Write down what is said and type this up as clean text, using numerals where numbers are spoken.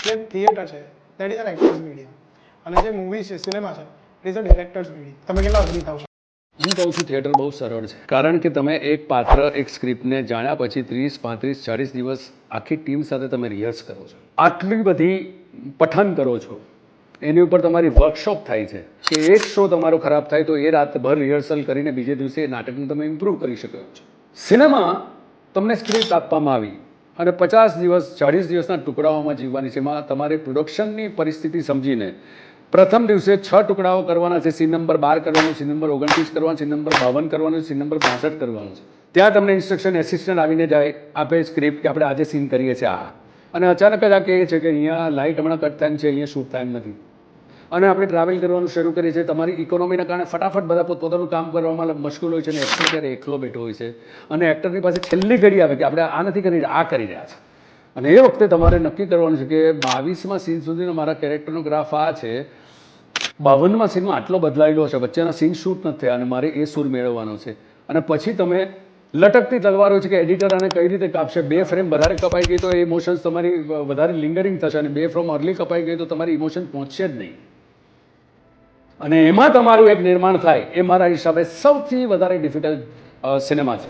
જે થિયેટર છે that is an actors medium અને જે મૂવી છે સિનેમા છે it is a directors medium. તમે કેટલા અગ્રી થાવ છો? હું કહું છું થિયેટર બહુ સરળ છે, કારણ કે તમે એક પાત્ર એક સ્ક્રિપ્ટને જાણ્યા પછી 30, 35, 40 દિવસ આખી ટીમ સાથે તમે રિહર્સ કરો છો, આટલી બધી પઠન કરો છો, એની ઉપર તમારી વર્કશોપ થાય છે કે એક શો તમારો ખરાબ થાય તો એ રાતભર રિહર્સલ કરીને બીજે દિવસે એ નાટકને તમે ઇમ્પ્રૂવ કરી શકો છો. સિનેમા તમને સ્ક્રિપ્ટ આપવામાં આવી અને 50 દિવસ 40 દિવસના ટુકડાઓમાં જીવવાની છે. એમાં તમારે પ્રોડક્શનની પરિસ્થિતિ સમજીને પ્રથમ દિવસે 6 ટુકડાઓ કરવાના છે. સીન નંબર 12 કરવાનો, સીન નંબર 29 કરવાનો, સીન નંબર 52 કરવાનો, સીન નંબર 62 કરવાનો છે. ત્યાં તમને ઇન્સ્ટ્રક્શન એસિસ્ટન્ટ આવીને જાય આપે સ્ક્રિપ્ટ કે આપણે આજે સીન કરીએ છીએ આ, અને અચાનક જ આ કહે છે કે અહીંયા લાઇટ હમણાં કટ થાય છે, અહીંયા શૂટ થાય નથી, અને આપણે ટ્રાવેલ કરવાનું શરૂ કરીએ છીએ. તમારી ઇકોનોમીના કારણે ફટાફટ બધા પોતપોતાનું કામ કરવામાં મશગુલ હોય છે અને એક્ટર ત્યારે એકલો બેઠો હોય છે અને એક્ટરની પાસે છેલ્લી ઘડી આવે કે આપણે આ નથી કરી આ કરી રહ્યા છે. અને એ વખતે તમારે નક્કી કરવાનું છે કે 22મા સીન સુધીનો મારા કેરેક્ટરનો ગ્રાફ આ છે, 52મા સીનમાં આટલો બદલાયેલો છે, વચ્ચેના સીન શૂટ નથી થયા અને મારે એ સૂર મેળવવાનો છે. અને પછી તમે લટકતી તલવારો છે કે એડિટર આને કઈ રીતે કાપશે. 2 ફ્રેમ વધારે કપાઈ ગઈ તો એ ઇમોશન્સ તમારી વધારે લિંગરિંગ થશે અને 2 ફ્રેમ અર્લી કપાઈ ગઈ તો તમારી ઇમોશન પહોંચશે જ નહીં. અને એમાં તમારું એક નિર્માણ થાય એ મારા હિસાબે સૌથી વધારે ડિફિકલ્ટ સિનેમા છે.